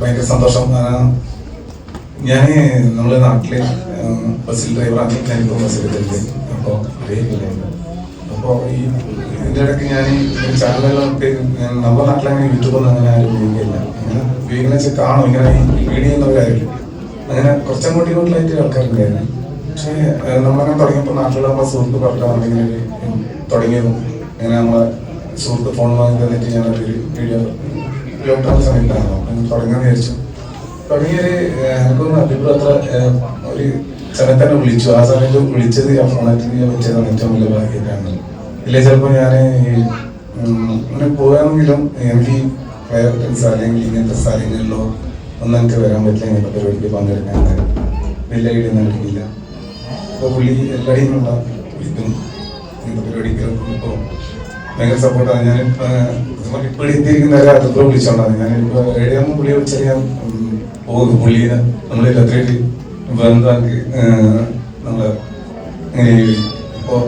ഭയങ്കര സന്തോഷം. ഞാൻ നമ്മുടെ നാട്ടില് ബസ്സിൽ ഡ്രൈവറാണ്. ഞാനിപ്പോൾ ബസ്സിൽ എടുത്തിട്ടുണ്ട്. അപ്പോൾ അറിയില്ല. അപ്പോൾ ഈ ഇതിൻ്റെ ഇടയ്ക്ക് ഞാൻ ചാനലുകളൊക്കെ നമ്മുടെ നാട്ടിലങ്ങനെ യൂട്യൂബൊന്നും അങ്ങനെ ആരും ഉപയോഗിക്കില്ല. അങ്ങനെ ഉപയോഗിക്കുന്ന വെച്ചാൽ കാണും ഇങ്ങനെ ഈ വീഡിയോ ചെയ്യുന്നവരായിരിക്കും. അങ്ങനെ കുറച്ചങ്ങോട്ടും ഇങ്ങോട്ടിലായിട്ട് ആൾക്കാരുണ്ടായിരുന്നു. പക്ഷേ നമ്മളങ്ങനെ തുടങ്ങിയപ്പോൾ നാട്ടിലുള്ള നമ്മളെ സുഹൃത്ത് പറഞ്ഞിട്ടാണ് ഇങ്ങനെ തുടങ്ങിയതും. അങ്ങനെ നമ്മളെ സുഹൃത്ത് ഫോൺ വാങ്ങി തന്നിട്ട് ഞാനൊരു വീഡിയോ ലോക്ക്ഡൗൺ സമയത്താണല്ലോ തുടങ്ങാന്ന് വിചാരിച്ചു. തുടങ്ങിയൊരു എനിക്കൊന്ന് അഭിപ്രായം അത്ര ഒരു സമയത്ത് തന്നെ വിളിച്ചു. ആ സമയത്ത് വിളിച്ചത് ആ ഫോണായിട്ട് വെച്ചതാണ് ഏറ്റവും വലിയ ഭാഗ്യമായിട്ടാണ്. ഇല്ലേ ചിലപ്പോൾ ഞാൻ ഇങ്ങനെ പോയാണെങ്കിലും എനിക്ക് ഈ ഫയർസ് അല്ലെങ്കിൽ ഇങ്ങനത്തെ സ്ഥലങ്ങളിലോ ഒന്നും എനിക്ക് വരാൻ പറ്റില്ല. ഇങ്ങനത്തെ പരിപാടിക്ക് പങ്കെടുക്കാൻ വലിയ ഐഡിയ ഒന്നും എനിക്കില്ല. അപ്പോൾ പുള്ളി എല്ലാവരെയും ഉണ്ടാവും വിളിക്കും ഇങ്ങനത്തെ പരിപാടിക്ക്. ഇപ്പോൾ ഭയങ്കര സപ്പോർട്ടാണ്. ഞാനിപ്പോൾ ഇപ്പോൾ എത്തിയിരിക്കുന്ന അത്ര വിളിച്ചോണ്ടാണ്. ഞാനിപ്പോൾ എവിടെയാകുമ്പോൾ പുള്ളിയെ വിളിച്ചാൽ ഞാൻ പോകും. പുള്ളിയെ നമ്മൾ എത്രയായിട്ട് ബന്ധമാക്കി നമ്മൾ ഇങ്ങനെ. ഇപ്പോൾ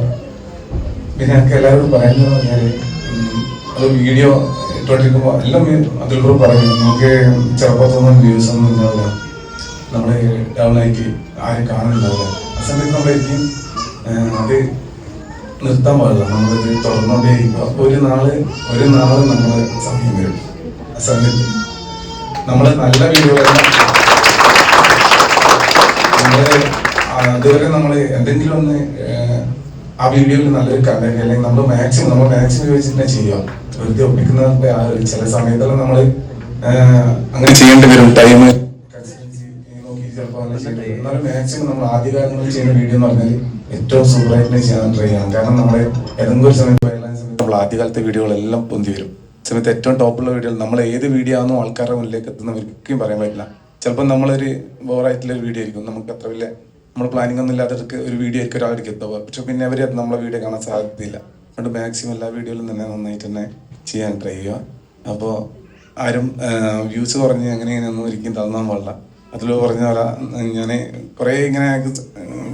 പിന്നെ ഞങ്ങൾക്ക് എല്ലാവരും പറയുന്നത് പറഞ്ഞാൽ അത് വീഡിയോ ഇട്ടോണ്ടിരിക്കുമ്പോൾ എല്ലാം അതിലൂടെ പറയും നമുക്ക് ചെറുപ്പത്തൊന്നും വ്യൂസ് ഒന്നും ഉണ്ടാവില്ല, നമ്മുടെ ഡൗൺ ആയിട്ട് ആരും കാണുന്നുണ്ടാവില്ല. ആ സമയത്ത് നമ്മളായിരിക്കും അത് നിർത്താൻ പാടില്ല. നമ്മളിത് തുടർന്നുകൊണ്ടേയിരിക്കും. അപ്പോൾ ഒരു നാള് നമ്മളെ സമയം വരും. ആ സമയത്ത് നമ്മൾ നല്ല വീഡിയോകളെല്ലാം അതുവരെ നമ്മൾ എന്തെങ്കിലും ഒന്ന് ആ വീഡിയോയിൽ നല്ലൊരു കണ്ടന്റ് അല്ലെങ്കിൽ നമ്മൾ മാക്സിമം ചോദിച്ചിട്ട് തന്നെ ചെയ്യുക. വെറുതെ ഒപ്പിക്കുന്ന ചില സമയത്തെല്ലാം നമ്മൾ അങ്ങനെ ചെയ്യേണ്ടി വരും. ടൈം നോക്കി ചിലപ്പോൾ അങ്ങനെ ചെയ്യേണ്ടി വരും. എന്നാലും മാക്സിമം നമ്മൾ ആദ്യകാലങ്ങളിൽ ചെയ്യുന്ന വീഡിയോ എന്ന് പറഞ്ഞാൽ ഏറ്റവും സൂപ്പറായിട്ട് ചെയ്യാൻ ട്രൈ ചെയ്യണം. കാരണം നമ്മൾ ഏതെങ്കിലും ഒരു സമയത്ത് നമ്മൾ ആദ്യകാലത്തെ വീഡിയോകളെല്ലാം പൊന്തി വരും. സമയത്ത് ഏറ്റവും ടോപ്പുള്ള വീഡിയോ നമ്മൾ ഏത് വീഡിയോ ആണെന്നോ ആൾക്കാരുടെ മുന്നിലേക്ക് എത്തുന്നവർക്കും പറയാൻ പറ്റില്ല. ചിലപ്പോൾ നമ്മളൊരു ബോറായിട്ടുള്ള ഒരു വീഡിയോ ആയിരിക്കും, നമുക്ക് അത്ര വലിയ നമ്മൾ പ്ലാനിങ് ഒന്നും ഇല്ലാത്തവർക്ക് ഒരു വീഡിയോ ആയിരിക്കും ഒരാൾക്ക് എത്തുക. പക്ഷെ പിന്നെ അവർ നമ്മളെ വീഡിയോ കാണാൻ സാധ്യതയില്ല. അതുകൊണ്ട് മാക്സിമം എല്ലാ വീഡിയോയിലും തന്നെ നന്നായിട്ട് തന്നെ ചെയ്യാൻ ട്രൈ ചെയ്യുക. അപ്പോൾ ആരും വ്യൂസ് കുറഞ്ഞ് അങ്ങനെയൊന്നും ഒരിക്കലും തന്നാൻ പാടില്ല. അതിൽ പറഞ്ഞ പോലെ ഞാൻ കുറേ ഇങ്ങനെ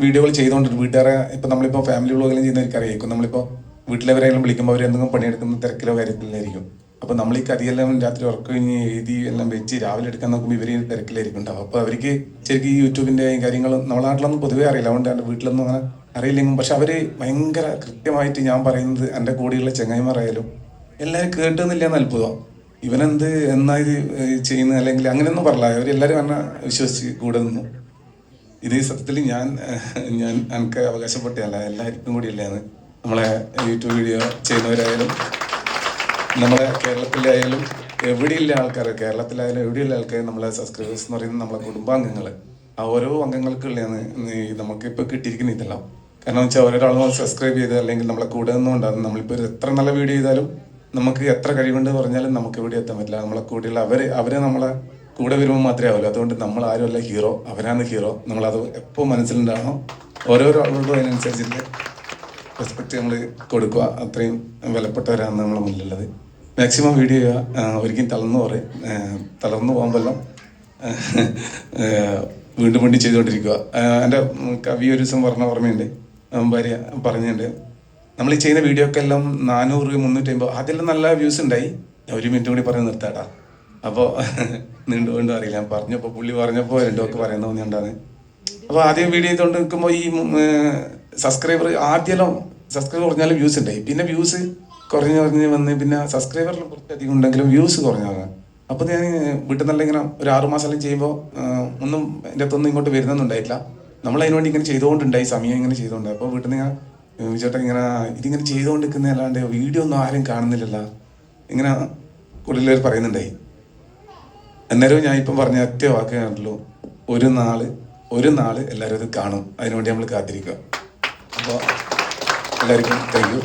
വീഡിയോകൾ ചെയ്തുകൊണ്ടിരുന്നു. വീട്ടുകാരെ ഇപ്പം നമ്മളിപ്പോൾ ഫാമിലി വ്ളോഗെല്ലാം ചെയ്യുന്നവർക്ക് അറിയായിരിക്കും. നമ്മളിപ്പോൾ വീട്ടിലെവരെങ്കിലും വിളിക്കുമ്പോൾ അവർ എന്തെങ്കിലും പണിയെടുക്കുന്ന തിരക്കിലോ കാര്യത്തിലായിരിക്കും. അപ്പോൾ നമ്മൾ ഈ കറിയെല്ലാം രാത്രി ഉറക്കം കഴിഞ്ഞ് എഴുതി എല്ലാം വെച്ച് രാവിലെ എടുക്കാൻ നോക്കുമ്പോൾ ഇവർ തിരക്കിലായിരിക്കും ഉണ്ടാവും. അപ്പോൾ അവർക്ക് ശരിക്കും ഈ യൂട്യൂബിൻ്റെ കാര്യങ്ങളും നമ്മുടെ നാട്ടിലൊന്നും പൊതുവേ അറിയില്ല. അതുകൊണ്ട് എൻ്റെ വീട്ടിലൊന്നും അങ്ങനെ അറിയില്ലെങ്കിലും പക്ഷെ അവർ ഭയങ്കര കൃത്യമായിട്ട് ഞാൻ പറയുന്നത് എൻ്റെ കൂടെയുള്ള ചെങ്ങായിമാരായാലും എല്ലാവരും കേട്ടുന്നില്ല എന്ന് അത്ഭുതം. ഇവനെന്ത് എന്നാ ഇത് ചെയ്യുന്നത് അല്ലെങ്കിൽ അങ്ങനെയൊന്നും പറയില്ല. അവരെല്ലാവരും എന്നെ വിശ്വസിച്ച് കൂടെ നിന്നു. ഇത് സത്യത്തിൽ ഞാൻ എനിക്ക് അവകാശപ്പെട്ടതല്ല, എല്ലാവർക്കും കൂടിയല്ലേന്ന്. നമ്മളെ യൂട്യൂബ് വീഡിയോ ചെയ്യുന്നവരായാലും നമ്മളെ കേരളത്തിലായാലും എവിടെയുള്ള ആൾക്കാർ, കേരളത്തിലായാലും എവിടെയുള്ള ആൾക്കാർ നമ്മളെ സബ്സ്ക്രൈബേഴ്സ് എന്ന് പറയുന്നത് നമ്മളെ കുടുംബാംഗങ്ങൾ. ആ ഓരോ അംഗങ്ങൾക്കുള്ളതാണ് നമുക്കിപ്പോൾ കിട്ടിയിരിക്കുന്ന ഇതെല്ലാം. കാരണം വെച്ചാൽ ഓരോരാളും സബ്സ്ക്രൈബ് ചെയ്ത് അല്ലെങ്കിൽ നമ്മളെ കൂടെ നിന്നുകൊണ്ടാണ്. നമ്മളിപ്പോൾ എത്ര നല്ല വീഡിയോ ചെയ്താലും നമുക്ക് എത്ര കഴിവുണ്ട് പറഞ്ഞാലും നമുക്ക് എവിടെ എത്താൻ പറ്റില്ല. നമ്മളെ കൂടെയുള്ള അവരെ നമ്മളെ കൂടെ വരുമ്പോൾ മാത്രമേ ആവില്ല. അതുകൊണ്ട് നമ്മൾ ആരുമല്ല ഹീറോ, അവരാണ് ഹീറോ. നമ്മളത് എപ്പോൾ മനസ്സിലുണ്ടാകണം. ഓരോരോ ആളുകളും അതിനനുസരിച്ചിട്ട് റെസ്പെക്റ്റ് നമ്മൾ കൊടുക്കുക. അത്രയും വിലപ്പെട്ടവരാണ് നമ്മളെ മുന്നിലുള്ളത്. മാക്സിമം വീഡിയോ ചെയ്യുക. ഒരിക്കലും തളർന്നു പോകുമ്പോഴെല്ലാം വീണ്ടും വീണ്ടും ചെയ്തുകൊണ്ടിരിക്കുക. എൻ്റെ കവി ഒരു ദിവസം പറഞ്ഞ ഓർമ്മയുണ്ട്, ഭാര്യ പറഞ്ഞിട്ടുണ്ട്, നമ്മൾ ഈ ചെയ്യുന്ന വീഡിയോ ഒക്കെ എല്ലാം 400, 350 അതെല്ലാം നല്ല വ്യൂസ് ഉണ്ടായി. 1 മിനിറ്റ് കൂടി പറഞ്ഞ് നിർത്താട്ടാ. അപ്പോൾ നീണ്ടുകൊണ്ട് അറിയില്ല. ഞാൻ പറഞ്ഞപ്പോൾ പുള്ളി പറഞ്ഞപ്പോൾ രണ്ടുമൊക്കെ പറയാൻ തോന്നിയുണ്ടാണ്. അപ്പോൾ ആദ്യം വീഡിയോ ചെയ്തുകൊണ്ട് നിൽക്കുമ്പോൾ ഈ സബ്സ്ക്രൈബർ പറഞ്ഞാലും വ്യൂസ് ഉണ്ടായി. പിന്നെ വ്യൂസ് കുറഞ്ഞ് വന്ന് പിന്നെ സബ്സ്ക്രൈബറിൽ കുറച്ചധികം ഉണ്ടെങ്കിലും വ്യൂസ് കുറഞ്ഞാണ്. അപ്പോൾ ഞാൻ വീട്ടിൽ നിന്നെല്ലാം ഇങ്ങനെ ഒരു 6 മാസമെല്ലാം ചെയ്യുമ്പോൾ ഒന്നും എൻ്റെ അടുത്തൊന്നും ഇങ്ങോട്ട് വരുന്നൊന്നുണ്ടായിട്ടില്ല. നമ്മൾ അതിന് വേണ്ടി ഇങ്ങനെ ചെയ്തുകൊണ്ടുണ്ടായി, സമയം ഇങ്ങനെ ചെയ്തുകൊണ്ട്. അപ്പോൾ വീട്ടിൽ നിന്ന് ഇങ്ങനെ ചേട്ടാ ഇതിങ്ങനെ ചെയ്തുകൊണ്ടിരിക്കുന്ന അല്ലാണ്ട് വീഡിയോ ഒന്നും ആരും കാണുന്നില്ലല്ലോ ഇങ്ങനെ കൂടുതൽ പറയുന്നുണ്ടായി. അന്നേരവും ഞാൻ ഇപ്പം പറഞ്ഞ ഒറ്റ വാക്ക് കണ്ടല്ലോ, ഒരു നാള് എല്ലാവരും ഇത് കാണും. അതിനുവേണ്ടി നമ്മൾ കാത്തിരിക്കുക. അപ്പോൾ എല്ലാവർക്കും താങ്ക് യു.